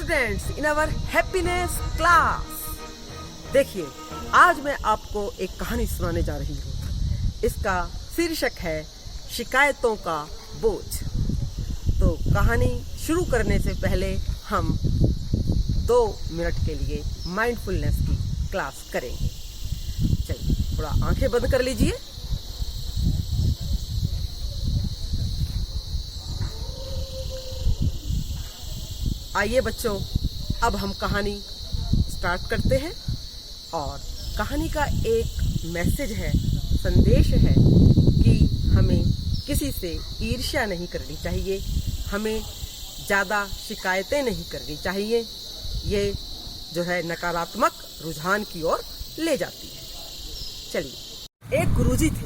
Students in our happiness class. देखिए, आज मैं आपको एक कहानी सुनाने जा रही हूँ। इसका शीर्षक है शिकायतों का बोझ। तो कहानी शुरू करने से पहले हम 2 मिनट के लिए माइंडफुलनेस की क्लास करेंगे। चलिए, थोड़ा आंखें बंद कर लीजिए। आइए बच्चों, अब हम कहानी स्टार्ट करते हैं। और कहानी का एक मैसेज है, संदेश है कि हमें किसी से ईर्ष्या नहीं करनी चाहिए, हमें ज़्यादा शिकायतें नहीं करनी चाहिए। ये जो है नकारात्मक रुझान की ओर ले जाती है। चलिए, एक गुरुजी थे,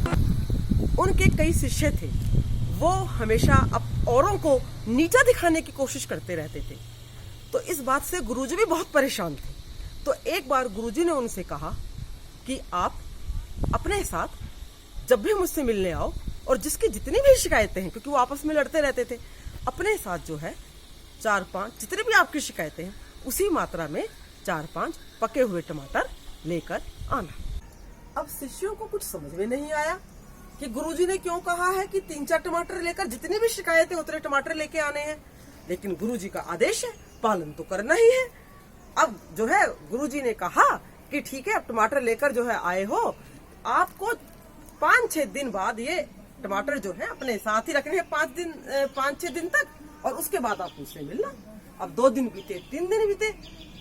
उनके कई शिष्य थे। वो हमेशा औरों को नीचा दिखाने की कोशिश करते रहते थे। तो इस बात से गुरुजी भी बहुत परेशान थे। तो एक बार गुरुजी ने उनसे कहा कि आप अपने साथ जब भी मुझसे मिलने आओ और जिसकी जितनी भी शिकायतें हैं, क्योंकि वो आपस में लड़ते रहते थे, अपने साथ जो है 4-5 जितनी भी आपकी शिकायतें हैं उसी मात्रा में 4-5 पके हुए टमाटर लेकर आना। अब शिष्यों को कुछ समझ में नहीं आया कि गुरुजी ने क्यों कहा है कि 3-4 टमाटर लेकर जितनी भी शिकायतें उतने टमाटर लेके आने हैं। लेकिन गुरुजी का आदेश है, पालन तो करना ही है। अब जो है गुरुजी ने कहा कि ठीक है, अब टमाटर लेकर जो है आए हो, आपको 5-6 दिन बाद ये टमाटर जो है अपने साथ ही रखने हैं, 5-6 दिन तक, और उसके बाद आप मुझसे मिलना। अब 2 दिन बीते, 3 दिन बीते,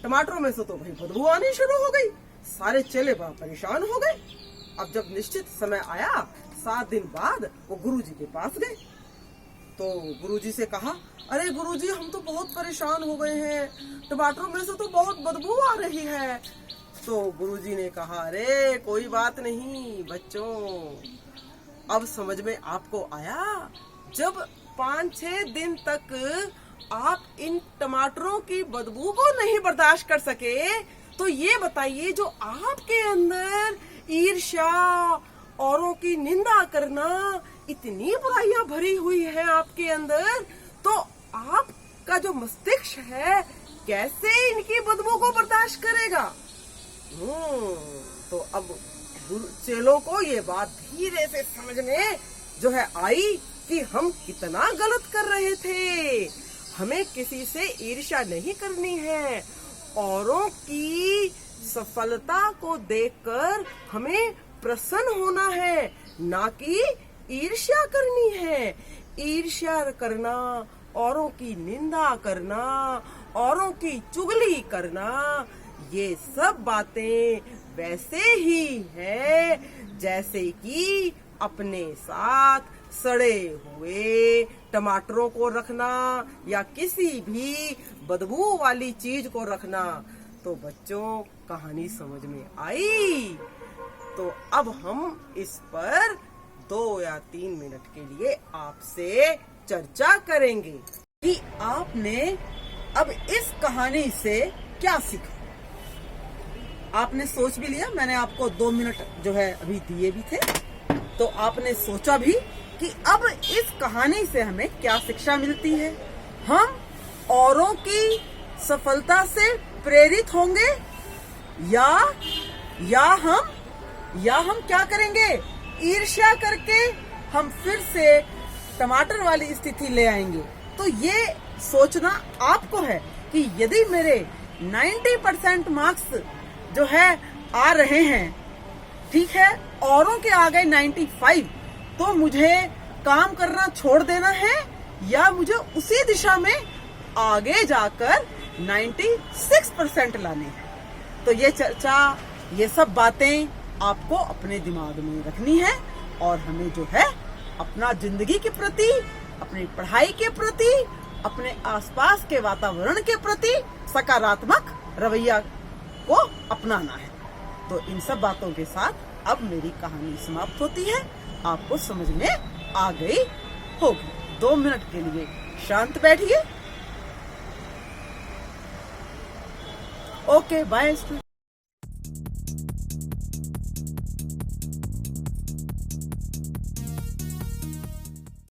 टमाटरों में से तो भाई बदबू आनी शुरू हो गई। सारे चेले बड़ा परेशान हो गए। अब जब निश्चित समय आया, 7 दिन बाद वो गुरुजी के पास गए। तो गुरुजी से कहा, अरे गुरुजी, हम तो बहुत परेशान हो गए हैं, टमाटरों में से तो बहुत बदबू आ रही है। तो गुरुजी ने कहा, अरे कोई बात नहीं बच्चों, अब समझ में आपको आया। जब 5-6 दिन तक आप इन टमाटरों की बदबू को नहीं बर्दाश्त कर सके, तो ये बताइए, जो आपके अंदर ईर्ष्या, औरों की निंदा करना, इतनी बुराइयां भरी हुई है आपके अंदर, तो आपका जो मस्तिष्क है कैसे इनकी बदबू को बर्दाश्त करेगा। तो अब चेलों को ये बात धीरे से समझ में जो है आई कि हम कितना गलत कर रहे थे। हमें किसी से ईर्ष्या नहीं करनी है, औरों की सफलता को देखकर हमें प्रसन्न होना है, ना कि ईर्ष्या करनी है। ईर्ष्या करना, औरों की निंदा करना, औरों की चुगली करना, ये सब बातें वैसे ही है जैसे कि अपने साथ सड़े हुए टमाटरों को रखना या किसी भी बदबू वाली चीज को रखना। तो बच्चों, कहानी समझ में आई। तो अब हम इस पर 2 या 3 मिनट के लिए आपसे चर्चा करेंगे कि आपने अब इस कहानी से क्या सीखा। आपने सोच भी लिया, मैंने आपको 2 मिनट जो है अभी दिए भी थे, तो आपने सोचा भी कि अब इस कहानी से हमें क्या शिक्षा मिलती है। हम औरों की सफलता से प्रेरित होंगे या हम क्या करेंगे, ईर्ष्या करके हम फिर से टमाटर वाली स्थिति ले आएंगे। तो ये सोचना आपको है कि यदि मेरे 90% मार्क्स जो है आ रहे हैं, ठीक है, औरों के आ गए 95, तो मुझे काम करना छोड़ देना है या मुझे उसी दिशा में आगे जाकर 96% लाने हैं। तो ये चर्चा, ये सब बातें आपको अपने दिमाग में रखनी है और हमें जो है अपना जिंदगी के प्रति, अपनी पढ़ाई के प्रति, अपने आसपास के वातावरण के प्रति सकारात्मक रवैया को अपनाना है। तो इन सब बातों के साथ अब मेरी कहानी समाप्त होती है। आपको समझ में आ गई होगी। 2 मिनट के लिए शांत बैठिए। Okay, bye.